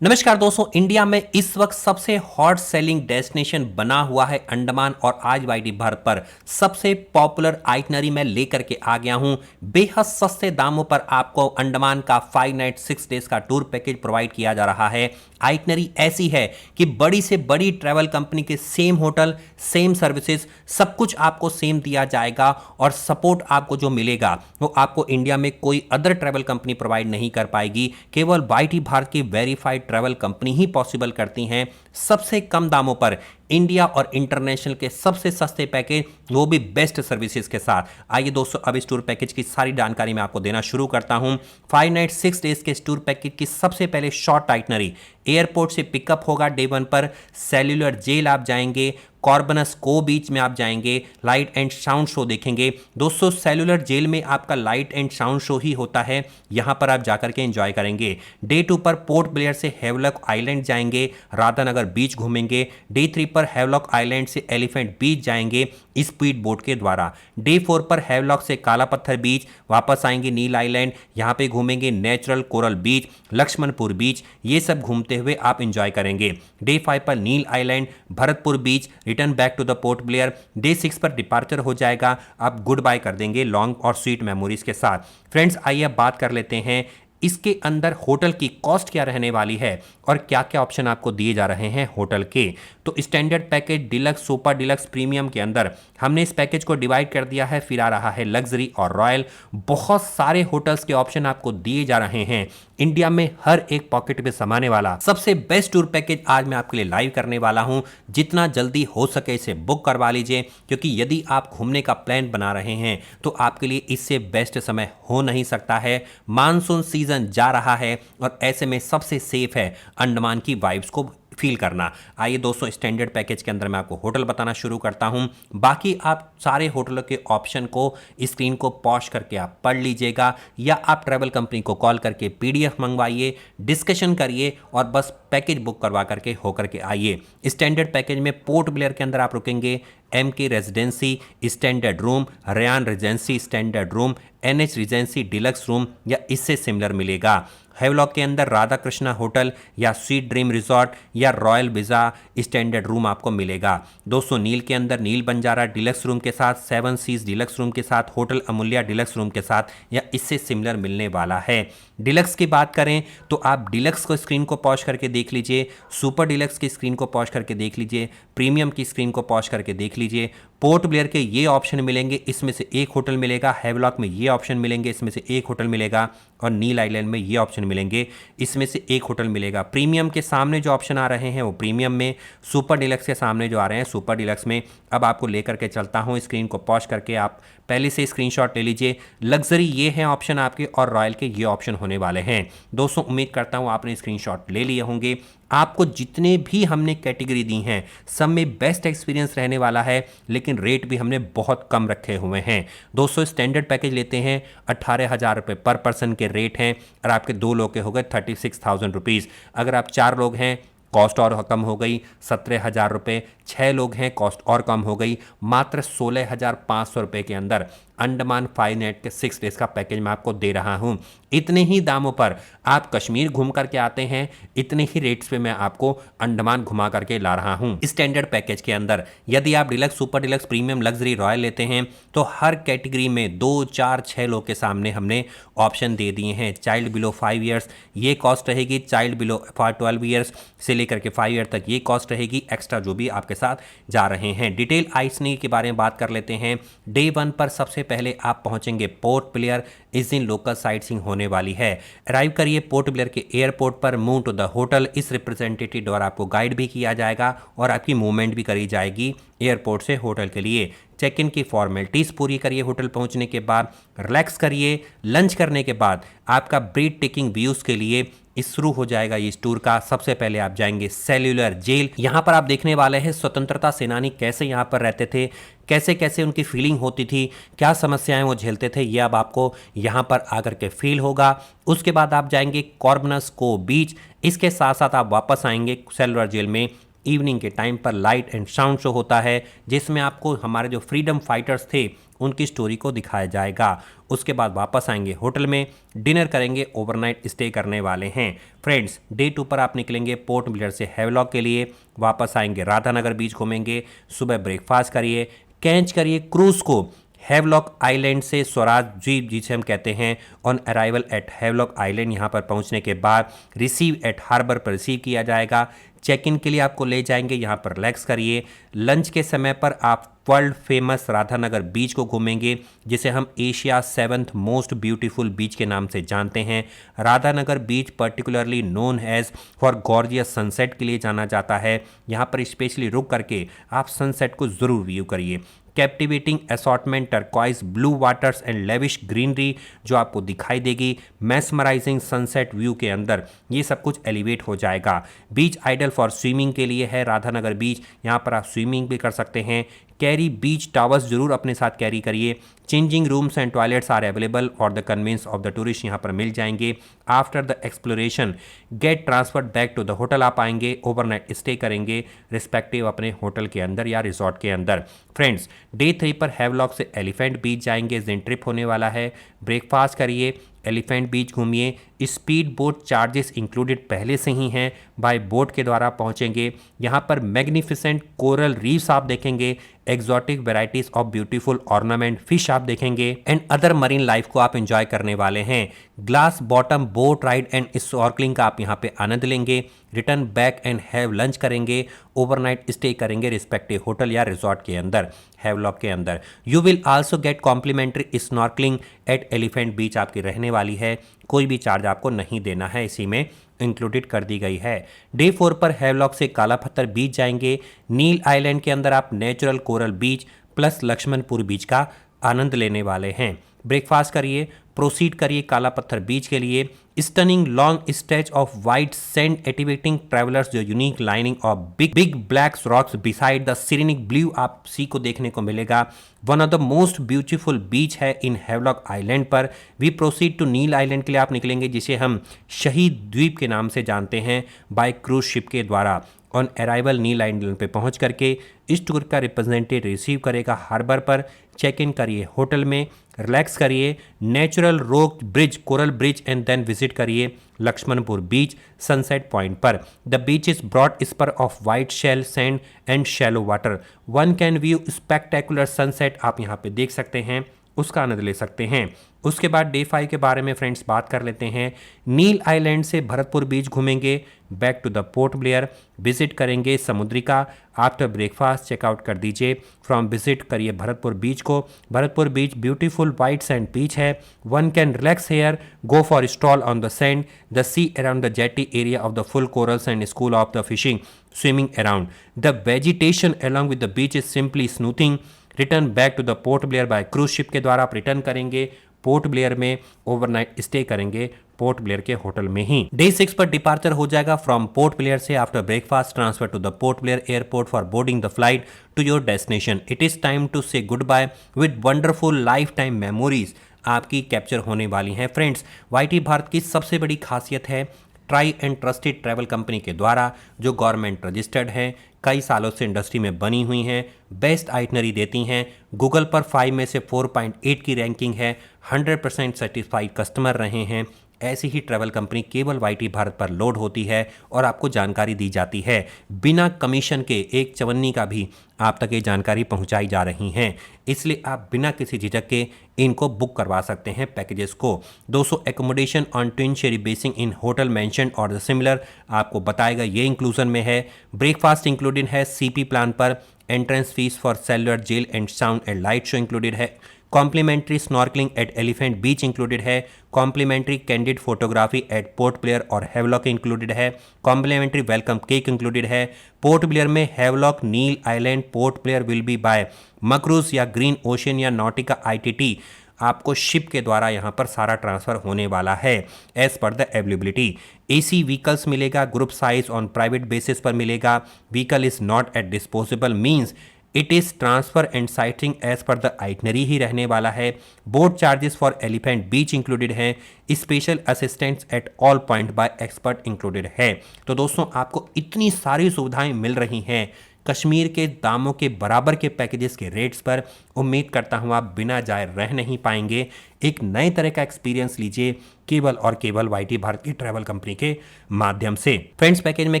नमस्कार दोस्तों, इंडिया में इस वक्त सबसे हॉट सेलिंग डेस्टिनेशन बना हुआ है अंडमान और आज वाईटी भारत पर सबसे पॉपुलर आइटनरी मैं लेकर के आ गया हूं। बेहद सस्ते दामों पर आपको अंडमान का 5 नाइट 6 डेज का टूर पैकेज प्रोवाइड किया जा रहा है। आइटनरी ऐसी है कि बड़ी से बड़ी ट्रैवल कंपनी के सेम होटल, सेम सर्विसेज, सब कुछ आपको सेम दिया जाएगा और सपोर्ट आपको जो मिलेगा वो आपको इंडिया में कोई अदर ट्रैवल कंपनी प्रोवाइड नहीं कर पाएगी। केवल वाईटी भारत की वेरीफाइड ट्रैवल कंपनी ही पॉसिबल करती हैं सबसे कम दामों पर इंडिया और इंटरनेशनल के सबसे सस्ते पैकेज, वो भी बेस्ट सर्विसेज के साथ। आइए दोस्तों, अब इस टूर पैकेज की सारी जानकारी मैं आपको देना शुरू करता हूं। 5 नाइट 6 डेज के इस टूर पैकेज की सबसे पहले शॉर्ट आइटनरी एयरपोर्ट से पिकअप होगा। डे 1 पर सेल्यूलर जेल आप जाएंगे, कॉर्बनस को बीच में आप जाएंगे, लाइट एंड साउंड शो देखेंगे। दोस्तों, सेल्यूलर जेल में आपका लाइट एंड साउंड शो ही होता है, यहां पर आप जाकर के एंजॉय करेंगे। डे 2 पर पोर्ट ब्लेयर से हेवलॉक आइलैंड जाएंगे, राधानगर बीच घूमेंगे। डे 3 पर हेवलॉक आइलैंड से एलिफेंट बीच जाएंगे स्पीड बोट के द्वारा। डे 4 पर हेवलॉक से काला पत्थर बीच वापस आएंगे नील आइलैंड, यहां पे घूमेंगे नेचुरल कोरल बीच, लक्ष्मणपुर बीच, ये सब घूमते हुए आप एंजॉय करेंगे। डे 5 पर Neil island, Bharatpur beach, return back to the port Blair. Day 6 पर डिपार्चर हो जाएगा, आप गुड बाय कर देंगे लॉन्ग और स्वीट मेमोरीज के साथ। फ्रेंड्स, आइए अब बात कर लेते हैं इसके अंदर होटल की कॉस्ट क्या रहने वाली है और क्या क्या ऑप्शन आपको दिए जा रहे हैं होटल के। तो standard package, deluxe, super deluxe, premium के अंदर हमने इस पैकेज को डिवाइड कर दिया है। फिर आ रहा है लग्जरी और रॉयल। बहुत सारे होटल्स के ऑप्शन आपको दिए जा रहे हैं। इंडिया में हर एक पॉकेट में समाने वाला सबसे बेस्ट टूर पैकेज आज मैं आपके लिए लाइव करने वाला हूं। जितना जल्दी हो सके इसे बुक करवा लीजिए, क्योंकि यदि आप घूमने का प्लान बना रहे हैं तो आपके लिए इससे बेस्ट समय हो नहीं सकता है। मानसून सीजन जा रहा है और ऐसे में सबसे सेफ है अंडमान की वाइब्स को फील करना। आइए दोस्तों, स्टैंडर्ड पैकेज के अंदर मैं आपको होटल बताना शुरू करता हूं। बाकी आप सारे होटलों के ऑप्शन को स्क्रीन को पॉज करके आप पढ़ लीजिएगा, या आप ट्रैवल कंपनी को कॉल करके पीडीएफ मंगवाइए, डिस्कशन करिए और बस पैकेज बुक करवा करके होकर के आइए। स्टैंडर्ड पैकेज में पोर्ट ब्लेयर के अंदर आप रुकेंगे MK residency standard room, Rayan regency standard room, NH regency deluxe room या इससे सिमिलर मिलेगा। हेवलॉक के अंदर राधा कृष्णा होटल या स्वीट ड्रीम रिजॉर्ट या रॉयल विजा स्टैंडर्ड रूम आपको मिलेगा। दोस्तों, नील के अंदर नील बंजारा डिलक्स रूम के साथ, 7 सीज डिलक्स रूम के साथ, होटल अमूल्या डिलक्स रूम के साथ या इससे सिमिलर मिलने वाला है। डिलक्स की बात करें तो आप डिलक्स को स्क्रीन को पॉज करके देख लीजिए, सुपर डिलक्स की स्क्रीन को पॉज करके देख लीजिए, प्रीमियम की स्क्रीन को पॉज करके देख लीजिए। पोर्ट ब्लेयर के ये ऑप्शन मिलेंगे, इसमें से एक होटल मिलेगा। हेवलॉक में ये ऑप्शन मिलेंगे, इसमें से एक होटल मिलेगा। और नील आइलैंड में ये ऑप्शन मिलेंगे, इसमें से एक होटल मिलेगा। प्रीमियम के सामने जो ऑप्शन आ रहे हैं वो प्रीमियम में, सुपर डिलक्स के सामने जो आ रहे हैं सुपर डिलक्स में। अब आपको लेकर के चलता हूँ, स्क्रीन को पॉज करके आप पहले से स्क्रीनशॉट ले लीजिए। लग्जरी ये हैं ऑप्शन आपके और रॉयल के ये ऑप्शन होने वाले हैं। दोस्तों, उम्मीद करता हूँ आपने स्क्रीनशॉट ले लिए होंगे। आपको जितने भी हमने कैटेगरी दी हैं सब में बेस्ट एक्सपीरियंस रहने वाला है, लेकिन रेट भी हमने बहुत कम रखे हुए हैं। दोस्तों, स्टैंडर्ड पैकेज लेते हैं 18,000 रुपये पर पर्सन के रेट हैं और आपके 2 लोग के हो गए 36,000 रुपीज़। अगर आप 4 लोग हैं कॉस्ट और कम हो गई 17,000 रुपये, 6 लोग हैं कॉस्ट और कम हो गई मात्र 16,500 रुपये के अंदर अंडमान 5 नाइट के 6 डेज का पैकेज मैं आपको दे रहा हूं। इतने ही दामों पर आप कश्मीर घूम करके आते हैं, इतने ही रेट्स पे मैं आपको अंडमान घुमा करके ला रहा हूं। स्टैंडर्ड पैकेज के अंदर यदि आप deluxe, super deluxe, premium, luxury, royal लेते हैं तो हर कैटेगरी में 2, 4, 6 लोग के सामने हमने ऑप्शन दे दिए हैं। चाइल्ड बिलो 5 ईयर्स ये कॉस्ट रहेगी, चाइल्ड बिलो 12 ईयर्स से लेकर के 5 ईयर तक ये कॉस्ट रहेगी, एक्स्ट्रा जो भी आपके साथ जा रहे हैं। डिटेल आइटनरी के बारे में बात कर लेते हैं। डे 1 पर सबसे पहले आप पहुंचेंगे पोर्ट ब्लेयर। इस दिन लोकल साइट सीइंग होने वाली है। अराइव करिए पोर्ट ब्लेयर के एयरपोर्ट पर, मूव टू द होटल। इस रिप्रेजेंटेटिव द्वारा आपको गाइड भी किया जाएगा और आपकी मूवमेंट भी करी जाएगी एयरपोर्ट से होटल के लिए। चेक इन की फॉर्मेलिटीज़ पूरी करिए। होटल पहुंचने के बाद रिलैक्स करिए। लंच करने के बाद आपका ब्रीथ टेकिंग व्यूज़ के लिए शुरू हो जाएगा इस टूर का। सबसे पहले आप जाएंगे सेल्यूलर जेल। यहाँ पर आप देखने वाले हैं स्वतंत्रता सेनानी कैसे यहाँ पर रहते थे, कैसे कैसे उनकी फीलिंग होती थी, क्या समस्याएं वो झेलते थे, ये अब आपको यहाँ पर आकर के फील होगा। उसके बाद आप जाएंगे कॉर्बनस को बीच। इसके साथ साथ आप वापस आएंगे सेल्यूलर जेल में। इवनिंग के टाइम पर लाइट एंड साउंड शो होता है, जिसमें आपको हमारे जो फ्रीडम फाइटर्स थे उनकी स्टोरी को दिखाया जाएगा। उसके बाद वापस आएंगे होटल में, डिनर करेंगे, ओवरनाइट स्टे करने वाले हैं। फ्रेंड्स, डे 2 पर आप निकलेंगे पोर्ट ब्लेयर से हैवलॉक के लिए, वापस आएंगे राधानगर बीच घूमेंगे, सुबह ब्रेकफास्ट करिए, कैच करिए क्रूज को हैवलॉक आइलैंड से स्वराज द्वीप जिसे हम कहते हैं। On arrival at Havelock island यहाँ पर पहुँचने के बाद रिसीव एट हार्बर पर रिसीव किया जाएगा। चेक इन के लिए आपको ले जाएंगे, यहाँ पर रिलैक्स करिए। लंच के समय पर आप वर्ल्ड फेमस राधानगर बीच को घूमेंगे, जिसे हम एशिया 7th मोस्ट ब्यूटीफुल बीच के नाम से जानते हैं। Radhanagar beach particularly known as for gorgeous sunset के लिए जाना जाता है। यहाँ पर स्पेशली रुक करके आप सनसेट को ज़रूर व्यू करिए। Captivating assortment turquoise blue waters and lavish greenery जो आपको दिखाई देगी मैस्मराइजिंग सनसेट व्यू के अंदर, ये सब कुछ एलिवेट हो जाएगा। बीच आइडल फॉर स्विमिंग के लिए है राधानगर बीच, यहाँ पर आप स्विमिंग भी कर सकते हैं। कैरी बीच टावर्स जरूर अपने साथ कैरी करिए। Changing rooms and toilets are available for the convenience of the tourist, यहाँ पर मिल जाएंगे। After the exploration get transferred back to the hotel, आप आएंगे, ओवरनाइट स्टे करेंगे रिस्पेक्टिव अपने होटल के अंदर या रिजॉर्ट के अंदर। फ्रेंड्स, डे 3 पर हैवलॉक से एलिफेंट बीच जाएंगे, जिन ट्रिप होने वाला है। ब्रेकफास्ट करिए, एलिफेंट बीच घूमिए। स्पीड बोट चार्जेस इंक्लूडेड पहले से ही हैं, बाय बोट के द्वारा पहुंचेंगे। यहाँ पर मैग्निफिसेंट कोरल रीफ्स आप देखेंगे, exotic varieties of beautiful ornament fish आप देखेंगे एंड अदर मरीन लाइफ को आप एंजॉय करने वाले हैं। Glass bottom boat ride and snorkelling का आप यहाँ पे आनंद लेंगे। Return back and have lunch करेंगे, ओवरनाइट स्टे करेंगे रिस्पेक्टिव होटल या रिजॉर्ट के अंदर, हैवलॉक के अंदर। You will also get complimentary snorkelling at elephant beach आपकी रहने वाली है, कोई भी चार्ज आपको नहीं देना है, इसी में इंक्लूडेड कर दी गई है। डे 4 पर हैवलॉक से काला पत्थर बीच जाएंगे। नील आइलैंड के अंदर आप नेचुरल कोरल बीच प्लस लक्ष्मणपुर बीच का आनंद लेने वाले हैं। ब्रेकफास्ट करिए, प्रोसीड करिए काला पत्थर बीच के लिए। Stunning long stretch of white sand activating travellers जो unique lining of big black rocks beside the serenic blue आप सी को देखने को मिलेगा। One of the most beautiful beach है इन हैवलॉक आइलैंड पर। We proceed to Neil island के लिए आप निकलेंगे, जिसे हम शहीद द्वीप के नाम से जानते हैं, बाय क्रूज शिप के द्वारा। ऑन अराइवल नील आइलैंड पे पहुंच करके इस टूर का रिप्रेजेंटेटिव रिसीव करेगा हार्बर पर। चेक इन करिए होटल में, रिलैक्स करिए, natural rock bridge coral bridge and then visit करिए लक्ष्मणपुर बीच सनसेट पॉइंट पर। The beach is broad spur of white shell sand and shallow water. One can view spectacular sunset आप यहाँ पे देख सकते हैं, उसका आनंद ले सकते हैं। उसके बाद डे 5 के बारे में फ्रेंड्स बात कर लेते हैं। नील आइलैंड से भरतपुर बीच घूमेंगे, back to the port Blair, visit करेंगे समुद्रिका। आफ्टर ब्रेकफास्ट चेकआउट कर दीजिए, फ्रॉम विजिट करिए भरतपुर बीच को। Bharatpur beach beautiful white sand beach है, one can relax here, go for stroll on the sand, the sea around the jetty area of the full corals and school of the fishing swimming around. The vegetation along with the beach is simply soothing. Return back to the port Blair by cruise ship के द्वारा आप return करेंगे। Port Blair में overnight stay करेंगे Port Blair के hotel में ही। Day 6 पर डिपार्चर हो जाएगा फ्रॉम पोर्ट ब्लेयर से। After breakfast transfer to the port Blair airport for boarding the flight to your destination. It is time to say goodbye with wonderful lifetime memories आपकी capture होने वाली हैं। Friends, YT Bharat की सबसे बड़ी खासियत है try and trusted travel company के द्वारा, जो गवर्नमेंट रजिस्टर्ड है, कई सालों से इंडस्ट्री में बनी हुई हैं, बेस्ट आइटनरी देती हैं। गूगल पर 5 में से 4.8 की रैंकिंग है, 100% सेटिस्फाइड कस्टमर रहे हैं। ऐसी ही ट्रैवल कंपनी केवल वाईटी भारत पर लोड होती है और आपको जानकारी दी जाती है बिना कमीशन के, एक चवन्नी का भी आप तक ये जानकारी पहुंचाई जा रही हैं। इसलिए आप बिना किसी झिझक के इनको बुक करवा सकते हैं पैकेजेस को। 200 accommodation on twin sharing basis in hotel mention और द सिमिलर आपको बताएगा, ये इंक्लूजन में है। ब्रेकफास्ट इंक्लूडेड है सीपी प्लान पर। Entrance fees for Cellular Jail and sound and light show included है। Complimentary snorkelling at elephant beach included है। Complimentary candid photography at Port Blair और हैवलॉक इंक्लूडेड है। कॉम्प्लीमेंट्री वेलकम केक इंक्लूडेड है। Port Blair में Havelock, Neil island, Port Blair will be bye मक्रूज या green ocean या नॉटिका ITT. आपको ship के द्वारा यहाँ पर सारा ट्रांसफर होने वाला है as per the availability. AC vehicles मिलेगा, group size on private basis पर मिलेगा। Vehicle is not at disposable means it is transfer and sighting as per the itinerary ही रहने वाला है। Boat charges for elephant beach included है। Special assistants at all point by expert included है। तो दोस्तों, आपको इतनी सारी सुविधाएं मिल रही हैं कश्मीर के दामों के बराबर के पैकेजेस के रेट्स पर। उम्मीद करता हूँ आप बिना जाए रह नहीं पाएंगे। एक नए तरह का एक्सपीरियंस लीजिए केवल और केवल वाईटी भारत की ट्रैवल कंपनी के माध्यम से। फ्रेंड्स, पैकेज में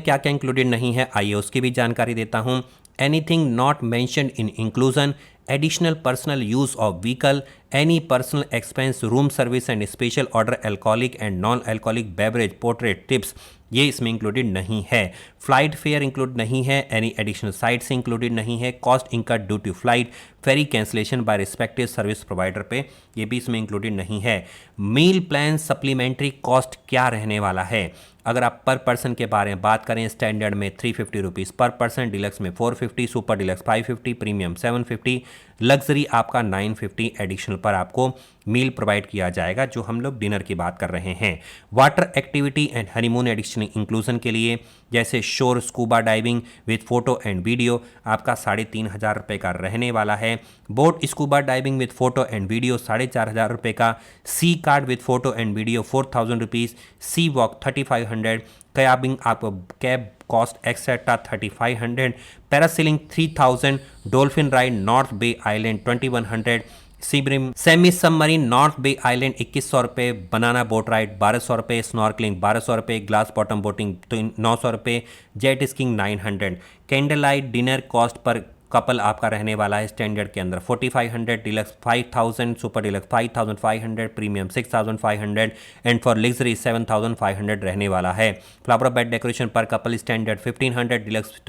क्या क्या इंक्लूडेड नहीं है आइए उसकी भी जानकारी देता हूँ। Anything not mentioned in inclusion, additional personal use of vehicle, any personal expense, room service and special order alcoholic and non-alcoholic beverage, portrait tips, ये इसमें इंक्लूडेड नहीं है। फ्लाइट फेयर इंक्लूड नहीं है। एनी एडिशनल साइट से included नहीं है। Cost incur due to flight, ferry cancellation by respective service provider पे, ये भी इसमें इंक्लूडेड नहीं है। मील प्लान सप्लीमेंट्री कॉस्ट क्या रहने वाला है? अगर आप पर पर्सन के बारे में बात करें, स्टैंडर्ड में 350 रुपीज़ पर पर्सन, डिलक्स में 450, सुपर डिलक्स 550, प्रीमियम 750, लग्जरी आपका 950 एडिशनल पर आपको मील प्रोवाइड किया जाएगा, जो हम लोग डिनर की बात कर रहे हैं। Water activity and honeymoon additional inclusion के लिए जैसे shore scuba diving with photo and video आपका 3,500 रुपये का रहने वाला है। Boat scuba diving with photo and video 4,500 रुपये का। Sea card with photo and video 4,000 rupees. Sea walk 3,500। Kayaking आपको cab cost etcetera 3,500। Parasailing 3,000। Dolphin ride North Bay island 2,100। Seabream semi submarine North Bay island 2,100 रुपये। Banana boat ride 1,200 रुपये। Snorkelling 1,200 रुपये। Glass bottom boating 900 रुपये। Jet skiing 900। Candle light dinner cost per couple आपका रहने वाला है standard के अंदर 4,500, deluxe 5,000, super deluxe 5,500, premium 6,500 and for luxury 7,500 रहने वाला है। फ्लावर बेड डेकोरेशन पर couple standard 1,500, deluxe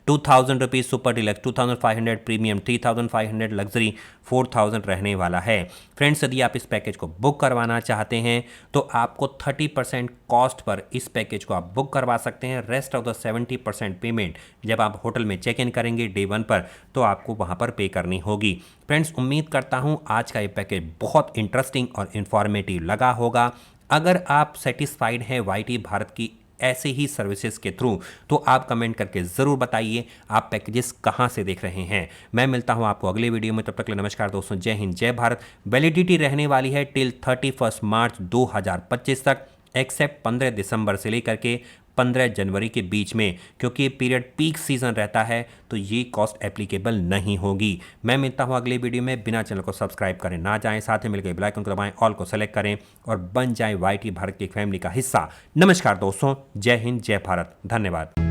2,000 rupees, super deluxe 2,500, premium 3,500, luxury 4,000 रहने वाला है। फ्रेंड्स, यदि आप इस पैकेज को बुक करवाना चाहते हैं तो आपको 30% कॉस्ट पर इस पैकेज को आप बुक करवा सकते हैं। रेस्ट ऑफ द 70% पेमेंट जब आप होटल में चेक इन करेंगे डे 1 पर तो आपको वहां पर पे करनी होगी। फ्रेंड्स, उम्मीद करता हूं आज का ये पैकेज बहुत इंटरेस्टिंग और इन्फॉर्मेटिव लगा होगा। अगर आप सेटिस्फाइड हैं वाईटी भारत की ऐसे ही सर्विसेज के थ्रू तो आप कमेंट करके ज़रूर बताइए आप पैकेजेस कहाँ से देख रहे हैं। मैं मिलता हूँ आपको अगले वीडियो में, तब तक के लिए नमस्कार दोस्तों, जय हिंद जय भारत। वैलिडिटी रहने वाली है टिल 31 मार्च 2025 तक, एक्सेप्ट 15 दिसंबर से लेकर के 15 जनवरी के बीच में, क्योंकि ये पीरियड पीक सीजन रहता है तो ये कॉस्ट एप्लीकेबल नहीं होगी। मैं मिलता हूँ अगले वीडियो में। बिना चैनल को सब्सक्राइब करें ना जाएं, साथ ही मिलकर बेल आइकन को दबाएं, ऑल को सेलेक्ट करें और बन जाएं वाईटी भारत की फैमिली का हिस्सा। नमस्कार दोस्तों, जय हिंद जय भारत, धन्यवाद।